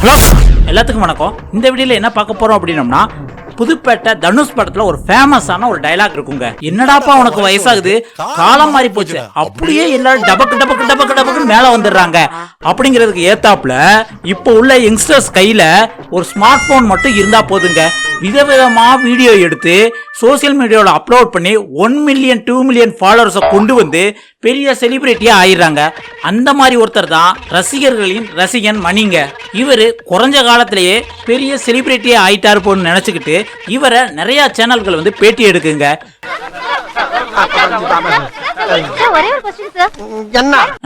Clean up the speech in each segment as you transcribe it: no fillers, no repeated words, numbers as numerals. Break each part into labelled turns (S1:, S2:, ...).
S1: Hello எல்லாத்துக்கும் வணக்கம். இந்த வீடியோல என்ன பார்க்க போறோம் அப்படின்னம்னா, புதுப்பேட்டை தனுஷ் படத்துல ஒரு ஃபேமஸான ஒரு டைலாக் இருக்குங்க. என்னடாப்பா உனக்கு வயசாகுது, காலம் மாறி போச்சு, அப்படியே எல்லாரும் டபக்கு டபக்கு டபக்கு டபக்குன்னு மேல வந்துடுறாங்க அப்படிங்கிறதுக்கு ஏத்தாப்புல இப்போ உள்ள யங்ஸ்டர்ஸ் கையில ஒரு ஸ்மார்ட் போன் மட்டும் இருந்தா போதுங்க, விதவிதமா வீடியோ எடுத்து சோசியல் மீடியாவில் அப்லோட் பண்ணி 1 மில்லியன் 2 மில்லியன் ஃபாலோவர்ஸை கொண்டு வந்து பெரிய செலிபிரிட்டியா ஆயிடுறாங்க. அந்த மாதிரி ஒருத்தர் தான் ரசிகர்களின் ரசிகன் மணிங்க. இவரு குறைஞ்ச காலத்திலேயே பெரிய செலிபிரிட்டியா ஆயிட்டாரு போன்னு நினைச்சுக்கிட்டு இவரை நிறைய சேனல்கள் வந்து பேட்டி எடுக்குங்க.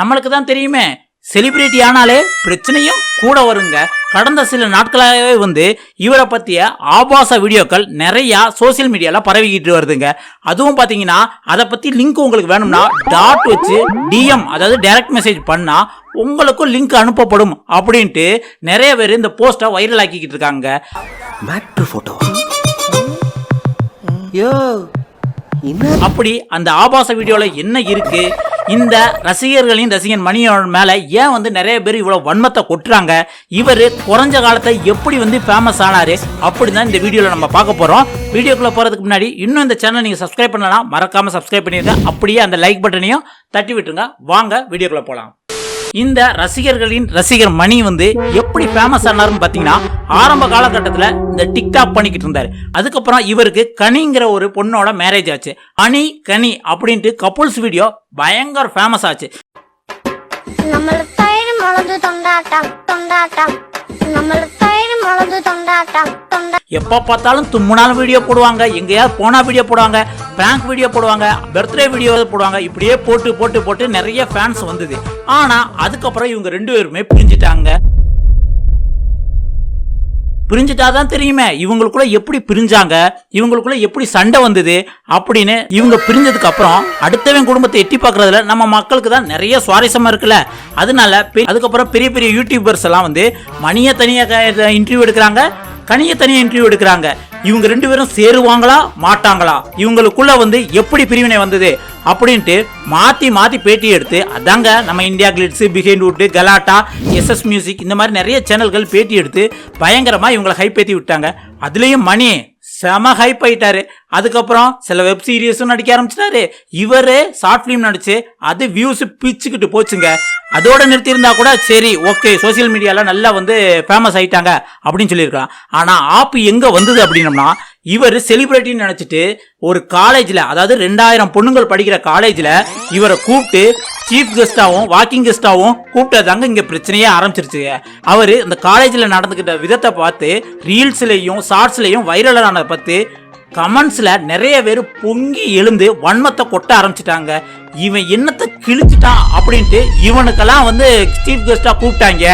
S1: நம்மளுக்கு தான் தெரியுமே, செலிபிரிட்டி ஆனாலே பிரச்சனையும் கூட வருங்க. கடந்த சில நாட்களாகவே வந்து இவரை பற்றிய ஆபாச வீடியோக்கள் நிறையா சோசியல் மீடியாவில் பரவிக்கிட்டு வருதுங்க. அதுவும் பார்த்தீங்கன்னா அதை பற்றி லிங்க் உங்களுக்கு வேணும்னா டாட் வச்சு டிஎம், அதாவது டைரக்ட் மெசேஜ் பண்ணால் உங்களுக்கும் லிங்க் அனுப்பப்படும் அப்படின்ட்டு நிறைய பேர் இந்த போஸ்ட்டை வைரல் ஆக்கிக்கிட்டு இருக்காங்க. அப்படி அந்த ஆபாச வீடியோவில் என்ன இருக்கு, இந்த ரசிகர்களின் ரசிகன் மணியோட மேல ஏன் வந்து நிறைய பேர் இவ்வளவு வன்மத்தை கொட்டுறாங்க, இவர் குறைஞ்ச காலத்தை எப்படி வந்து ஃபேமஸ் ஆனாரு அப்படிதான் இந்த வீடியோல நம்ம பார்க்க போறோம். வீடியோக்குள்ள போறதுக்கு முன்னாடி இன்னும் இந்த சேனல் நீங்க சப்ஸ்கிரைப் பண்ணலாம், மறக்காம சப்ஸ்கிரைப் பண்ணிருங்க. அப்படியே அந்த லைக் பட்டனையும் தட்டி விட்டுருங்க. வாங்க வீடியோக்குள்ள போலாம். இந்த ரசிகர்களின் ரசிகர் மணி வந்து எப்படி ஃபேமஸ் ஆனாருன்னு பாத்தீங்கன்னா, ஆரம்ப காலகட்டத்தில் இந்த டிக்டாக் பண்ணிக்கிட்டு இருந்தாரு. அதுக்கப்புறம் இவருக்கு கனிங்கிற ஒரு பொண்ணோட மேரேஜ் ஆச்சு. அனி கனி அப்படின்ட்டு கப்புள்ஸ் வீடியோ பயங்கர ஃபேமஸ் ஆச்சு. எப்ப பார்த்தாலும் தும்முனாலும் வீடியோ போடுவாங்க, எங்கேயாவது போனா வீடியோ போடுவாங்க, பிராங்க் வீடியோ போடுவாங்க, பர்த்டே வீடியோ போடுவாங்க. இப்படியே போட்டு போட்டு போட்டு நிறைய ஃபேன்ஸ் வந்தது. ஆனா அதுக்கப்புறம் இவங்க 2 பேருமே பிரிஞ்சுட்டாங்க. பிரிஞ்சுட்டாதான் தெரியுமே இவங்களுக்குள்ள எப்படி பிரிஞ்சாங்க, இவங்களுக்குள்ள எப்படி சண்டை வந்தது அப்படின்னு. இவங்க பிரிஞ்சதுக்கு அப்புறம் அடுத்தவன் குடும்பத்தை எட்டி பார்க்கறதுல நம்ம மக்களுக்கு தான் நிறைய சுவாரஸ்யமா இருக்குல்ல. அதனால அதுக்கப்புறம் பெரிய பெரிய யூடியூபர்ஸ் எல்லாம் வந்து மணியை தனியா இன்டர்வியூ எடுக்கிறாங்க, கனியை தனியா இன்டர்வியூ எடுக்கிறாங்க. இவங்க 2 பேரும் சேருவாங்களா மாட்டாங்களா, இவங்களுக்குள்ள வந்து எப்படி பிரிவினை வந்தது அப்படின்ட்டு மாத்தி மாத்தி பேட்டி எடுத்து, அதாங்க நம்ம இந்தியா கிளிட்ஸ், பிஹைண்ட் வுட், கலாட்டா, எஸ்எஸ் மியூசிக், இந்த மாதிரி நிறைய சேனல்கள் பேட்டி எடுத்து பயங்கரமா இவங்களை ஹைப் ஏத்தி விட்டாங்க. அதுலயும் மணி செம ஹைப் ஆயிட்டாரு. அதுக்கப்புறம் சில வெப் சீரிஸும் நடிக்க ஆரம்பிச்சிட்டாரு. இவரே ஷார்ட் பிலிம் நடிச்சு அது வியூஸ் பிச்சுக்கிட்டு போச்சுங்க. அதோட நிறுத்தியிருந்தா கூட சரி, ஓகே, சோசியல் மீடியால நல்லா வந்து ஃபேமஸ் ஆயிட்டாங்க அப்படின்னு சொல்லியிருக்கலாம். ஆனா ஆப்பு எங்க வந்தது அப்படின்னம்னா, இவர் செலிபிரிட்டின்னு நினைச்சிட்டு ஒரு காலேஜ்ல, அதாவது 2000 பொண்ணுங்கள் படிக்கிற காலேஜ்ல இவரை கூப்பிட்டு சீஃப் கெஸ்டாவும் வாக்கிங் கெஸ்டாவும் கூப்பிட்டதாங்க இங்க பிரச்சனையே ஆரம்பிச்சிருச்சு. அவரு இந்த காலேஜ்ல நடந்துகிட்ட விதத்தை பார்த்து ரீல்ஸ்லயும் ஷார்ட்ஸ்லயும் வைரலானதை பார்த்து கமெண்ட்ஸ்ல நிறைய பேர் பொங்கி எழுந்து வன்மத்தை கொட்ட ஆரம்பிச்சிட்டாங்க. இவன் என்னத்தை கிழிச்சிட்டான் அப்படின்ட்டு இவனுக்கெல்லாம் வந்து சீஃப் கெஸ்டா கூப்பிட்டாங்க.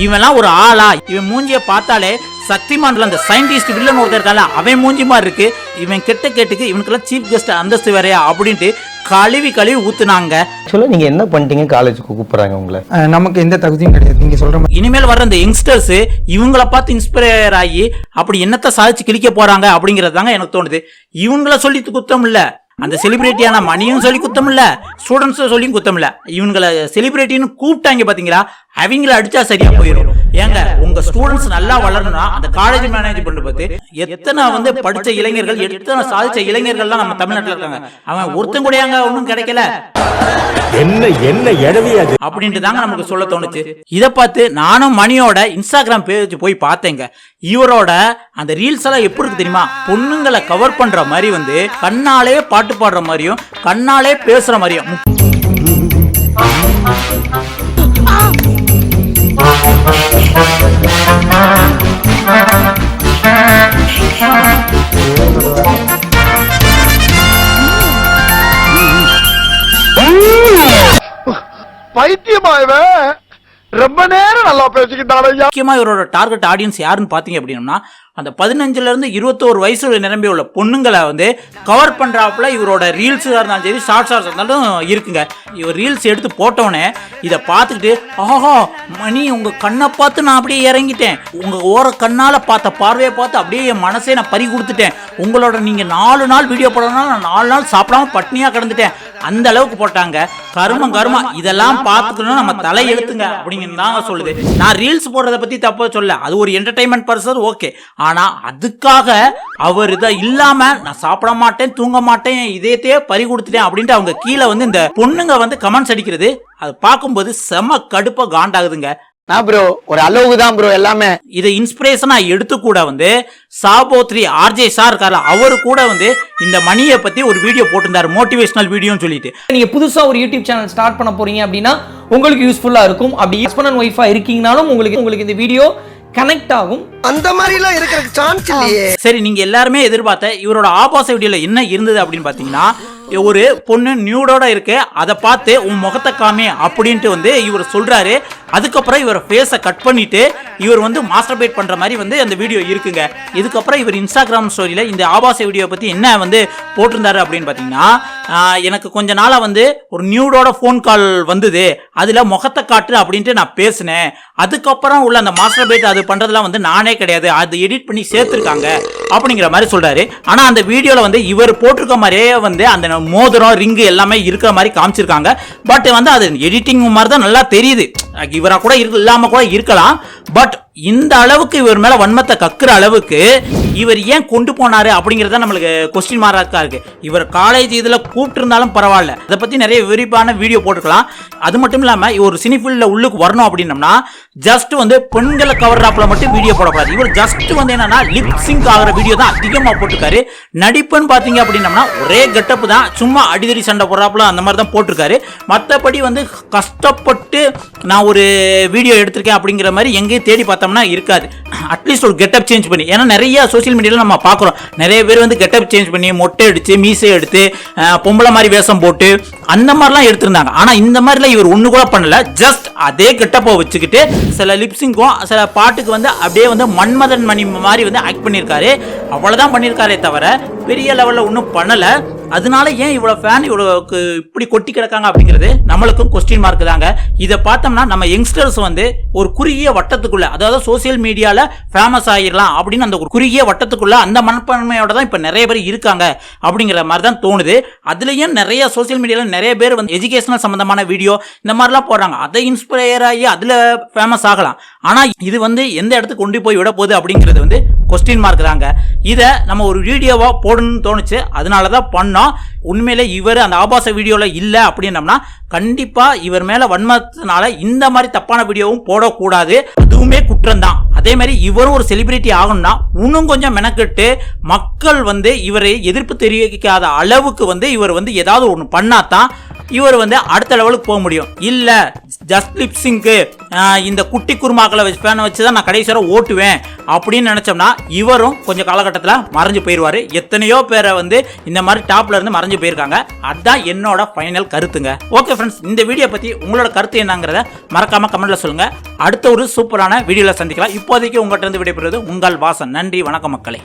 S1: இவன்லாம் ஒரு ஆளா, இவன் மூஞ்சிய பார்த்தாலே சக்திமான்ல அந்த சயின்டிஸ்ட் வில்லன் ஒருத்தர் இருக்கால, அவன் மூஞ்சி மாதிரி இருக்கு. இவன் கெட்ட கேட்டுக்கு இவனுக்கெல்லாம் சீஃப் கெஸ்ட் அந்தஸ்து வேறையா அப்படின்ட்டு கழுவி கழுவி ஊத்துனாங்க. சொல்ல நீங்க என்ன பண்ணிட்டீங்க, காலேஜுக்கு கூப்பிடுறாங்க உங்களை,
S2: நமக்கு எந்த தகுதியும் கிடையாது நீங்க சொல்ற மாதிரி.
S1: இனிமேல் வர்ற இந்த யங்ஸ்டர்ஸ் இவங்களை பார்த்து இன்ஸ்பயர் ஆகி அப்படி என்னத்தை சாதிச்சு கிழிக்க போறாங்க அப்படிங்கறது தாங்க எனக்கு தோணுது. இவங்கள சொல்லி குத்தம் இல்ல, அந்த செலிபிரிட்டியான மணியும் சொல்லி குத்தம் இல்ல, ஸ்டூடெண்ட்ஸ் சொல்லியும் குத்தம் இல்ல. இவங்களை செலிபிரிட்டின்னு கூப்பிட்டாங்க பாத்தீங்களா, அவங்கள அடிச்சா சரியா போயிடும். ஏங்க, உங்க ஸ்டூடெண்ட்ஸ் நல்லா வளரணும்னா அந்த காலேஜ் மேனேஜ்மெண்ட் பார்த்து எத்தனை வந்து படிச்ச இளைஞர்கள், எத்தனை சாதிச்ச இளைஞர்கள்லாம் நம்ம தமிழ்நாட்டில் இருக்காங்க. அவன் ஒருத்தன் கூட ஒன்னும் கிடைக்கல, என்ன என்ன எடவியாது அப்படின்ட்டு தாங்க நமக்கு சொல்ல தோணுச்சு. இதை பார்த்து நானும் மணியோட இன்ஸ்டாகிராம் பேஜ் போய் பார்த்தேங்க. இவரோட அந்த ரீல்ஸ் எல்லாம் எப்படி இருக்கு தெரியுமா, பொண்ணுங்களை கவர் பண்ற மாதிரி வந்து கண்ணாலே பாட்டு பாடுற மாதிரியும் கண்ணாலே பேசுற மாதிரியும்.
S3: பைத்தியமாயவே ரொம்ப நேரம் நல்லா பேசிக்கிட்டாரு.
S1: முக்கியமா இவரோட டார்கெட் ஆடியன்ஸ் யாருன்னு பாத்தீங்க அப்படின்னா, அந்த 15 இருந்து 21 வயசு நிரம்பி உள்ள பொண்ணுங்களை வந்து கவர் பண்றாப்புல இவரோட ரீல்ஸ் இருந்தாலும் சரி, ஷார்ட்ஸா இருந்தாலும் இருக்குங்க. இவர் ரீல்ஸ் எடுத்து போட்டோன்னே இதை பார்த்துக்கிட்டு, ஆஹா மணி உங்க கண்ணை பார்த்து நான் அப்படியே இறங்கிட்டேன், உங்க ஓர கண்ணால பார்த்த பார்வையை பார்த்து அப்படியே என் மனசே நான் பறி கொடுத்துட்டேன், உங்களோட நீங்க 4 நாள் வீடியோ போடணும்னா நான் 4 நாள் சாப்பிடாம பட்னியா கிடந்துட்டேன் அந்த அளவுக்கு போட்டாங்க. கருமம் இதெல்லாம் பார்த்துக்கணும் நம்ம தலை எழுத்துங்க அப்படிங்கிறது தாங்க சொல்லுது. நான் ரீல்ஸ் போடுறத பத்தி தப்பா சொல்ல, அது ஒரு என்டர்டைன்மெண்ட் பர்சன் ஓகே. ஆனா அதுக்காக அவர் இதை இல்லாம நான் சாப்பிட மாட்டேன் தூங்க மாட்டேன் இதயத்தையே பறி கொடுத்துட்டேன் அப்படின்ட்டு அவங்க கீழே வந்து இந்த பொண்ணுங்க வந்து கமெண்ட்ஸ் அடிக்கிறது அது பார்க்கும்போது செம கடுப்பா காண்டாகுதுங்க.
S3: நான் ப்ரோ ஒரு அளவுக்கு தான் ப்ரோ எல்லாமே.
S1: இதை இன்ஸ்பிரேஷனா எடுத்து கூட வந்து சாபோத்ரி ஆர்ஜே சார் இருக்காரு, அவரு கூட வந்து இந்த மணியை பத்தி ஒரு வீடியோ போட்டிருந்தாரு, மோட்டிவேஷனல் வீடியோன்னு சொல்லிட்டு.
S4: நீங்க புதுசா ஒரு யூடியூப் சேனல் ஸ்டார்ட் பண்ண போறீங்க அப்படின்னா உங்களுக்கு யூஸ்ஃபுல்லா இருக்கும். அப்படி ஹஸ்பண்ட் அண்ட் ஒய்ஃபா இருக்கீங்கனாலும் உங்களுக்கு இந்த வீடியோ கனெக்ட் ஆகும்.
S3: அந்த மாதிரி எல்லாம் இருக்கிற சான்ஸ் இல்லையே.
S1: சரி, நீங்க எல்லாருமே எதிர்பார்த்த இவரோட ஆபாச வீடியோல என்ன இருந்தது அப்படின்னு பாத்தீங்கன்னா, ஒரு பொண்ணு நியூடோட இருக்கு, அதை பார்த்து உன் முகத்தை காமி அப்படின்ட்டு வந்து இவர் சொல்றாரு. அதுக்கப்புறம் இவர் ஃபேஸை கட் பண்ணிட்டு இவர் வந்து மாஸ்டர்பேட் பண்ற மாதிரி வந்து அந்த வீடியோ இருக்குங்க. இதுக்கப்புறம் இவர் இன்ஸ்டாகிராம் ஸ்டோரியில இந்த ஆபாச வீடியோ பத்தி என்ன வந்து போட்டிருந்தாரு அப்படின்னு பாத்தீங்கன்னா, எனக்கு கொஞ்ச நாளா வந்து ஒரு நியூடோட ஃபோன் கால் வந்தது, அதுல முகத்தை காட்டு அப்படின்ட்டு நான் பேசினேன். அதுக்கப்புறம் உள்ள அந்த மாஸ்டர்பேட் அது பண்றதுலாம் வந்து நானே கிடையாது, அது எடிட் பண்ணி சேர்த்திருக்காங்க அப்படிங்கிற மாதிரி சொல்றாரு. ஆனா அந்த வீடியோல வந்து இவர் போட்டிருக்க மாதிரியே வந்து அந்த மோதிரம் ரிங்கு எல்லாமே இருக்கிற மாதிரி காமிச்சிருக்காங்க. பட் வந்து அது எடிட்டிங் மாதிரி தான் நல்லா தெரியுது. இவரா கூட இல்லாம கூட இருக்கலாம். பட் இந்த அளவுக்கு இவர் மேல வன்மத்தை கக்குற அளவுக்கு இவர் ஏன் கொண்டு போனாரு அப்படிங்கறத நம்மளுக்கு கொஸ்டின் மார்க்கா இருக்கு. இவர் காலேஜ் இதுல கூப்பிட்டு இருந்தாலும் பரவாயில்ல, அதை பத்தி நிறைய விரிவான வீடியோ போட்டுக்கலாம். அது மட்டும் இல்லாம ஒரு சினிஃபீல்ட்ல உள்ளுக்கு வரணும் அப்படின்னம்னா ஜஸ்ட் வந்து பெண்களை கவர்றாப்புல மட்டும் வீடியோ போடக்கூடாது. இவர் ஜஸ்ட் வந்து என்னன்னா லிப்சிங்க் ஆகிற வீடியோ தான் அதிகமா போட்டுருக்காரு. நடிப்புன்னு பாத்தீங்க அப்படின்னம்னா ஒரே கெட்டப்பு தான், சும்மா அடிதடி சண்டை போடுறாப்புல அந்த மாதிரி தான் போட்டிருக்காரு. மற்றபடி வந்து கஷ்டப்பட்டு நான் ஒரு வீடியோ எடுத்திருக்கேன் அப்படிங்கிற மாதிரி எங்கேயும் தேடி பார்த்தோம்னா இருக்காது. அட்லீஸ்ட் ஒரு கெட்டப் சேஞ்ச் பண்ணி, ஏன்னா நிறைய சோசியல் மீடியாவில் நம்ம பார்க்குறோம், நிறைய பேர் வந்து கெட்டப் சேஞ்ச் பண்ணி மொட்டை அடித்து மீசை எடுத்து பொம்பளை மாதிரி வேஷம் போட்டு அந்த மாதிரிலாம் எடுத்திருந்தாங்க. ஆனால் இந்த மாதிரிலாம் இவர் ஒன்று கூட பண்ணல. ஜஸ்ட் அதே கெட்டப்பை வச்சுக்கிட்டு சில லிப்ஸிங்கும் சில பாட்டுக்கு வந்து அப்படியே வந்து மன்மதன் மணி மாதிரி வந்து ஆக்ட் பண்ணியிருக்காரு. அவ்வளோதான் பண்ணியிருக்காரே தவிர பெரிய லெவலில் ஒன்றும் பண்ணலை. அதனால ஏன் இவ்வளோ ஃபேன் இவ்வளோக்கு இப்படி கொட்டி கிடக்காங்க அப்படிங்கிறது நம்மளுக்கும் கொஸ்டின் மார்க் தாங்க. இதை பார்த்தோம்னா நம்ம யங்ஸ்டர்ஸ் வந்து ஒரு குறுகிய வட்டத்துக்குள்ள, அதாவது சோசியல் மீடியாவில் ஃபேமஸ் ஆகிடலாம் அப்படின்னு அந்த ஒரு குறுகிய வட்டத்துக்குள்ள அந்த மனப்பான்மையோட தான் இப்போ நிறைய பேர் இருக்காங்க அப்படிங்கிற மாதிரி தான் தோணுது. அதுலேயும் நிறைய சோசியல் மீடியாவில் நிறைய பேர் வந்து எஜுகேஷனல் சம்மந்தமான வீடியோ இந்த மாதிரிலாம் போடுறாங்க, அதை இன்ஸ்பயர் ஆகி அதில் ஃபேமஸ் ஆகலாம். ஆனால் இது வந்து எந்த இடத்துக்கு கொண்டு போய் விட போகுது அப்படிங்கிறது வந்து கொஸ்டின் மார்க் தாங்க. இதை நம்ம ஒரு வீடியோவா போடணும்னு தோணுச்சு, அதனால தான் பண்ணோம். உண்மையிலே இவர் அந்த ஆபாச வீடியோல இல்ல அப்படின்னம்னா கண்டிப்பா இவர் மேல வன்மத்தினால இந்த மாதிரி தப்பான வீடியோவும் போடக்கூடாது, அதுவுமே குற்றம் தான். அதே மாதிரி இவரும் ஒரு செலிபிரிட்டி ஆகணும்னா இன்னும் கொஞ்சம் மெனக்கெட்டு மக்கள் வந்து இவரை எதிர்ப்பு தெரிவிக்காத அளவுக்கு வந்து இவர் வந்து ஏதாவது ஒன்று பண்ணாதான் இவர் வந்து அடுத்த லெவலுக்கு போக முடியும். இல்ல ஜஸ்ட் லிப்சிங்க்கு இந்த குட்டி குருமாக்களை வச்சுதான் நான் கடைசி வரை ஓட்டுவேன் அப்படின்னு நினைச்சோம்னா இவரும் கொஞ்சம் காலகட்டத்தில் மறைஞ்சு போயிடுவாரு. எத்தனையோ பேரை வந்து இந்த மாதிரி டாப்ல இருந்து மறைஞ்சு போயிருக்காங்க. அதுதான் என்னோட ஃபைனல் கருத்துங்க. ஓகே ஃப்ரெண்ட்ஸ், இந்த வீடியோ பத்தி உங்களோட கருத்து என்னங்கிறத மறக்காம கமெண்ட்ல சொல்லுங்க. அடுத்த ஒரு சூப்பரான வீடியோல சந்திக்கலாம். இப்போதைக்கு உங்கள்கிட்ட இருந்து விடைபெறுவது உங்கள் வாசன். நன்றி, வணக்கம் மக்களே.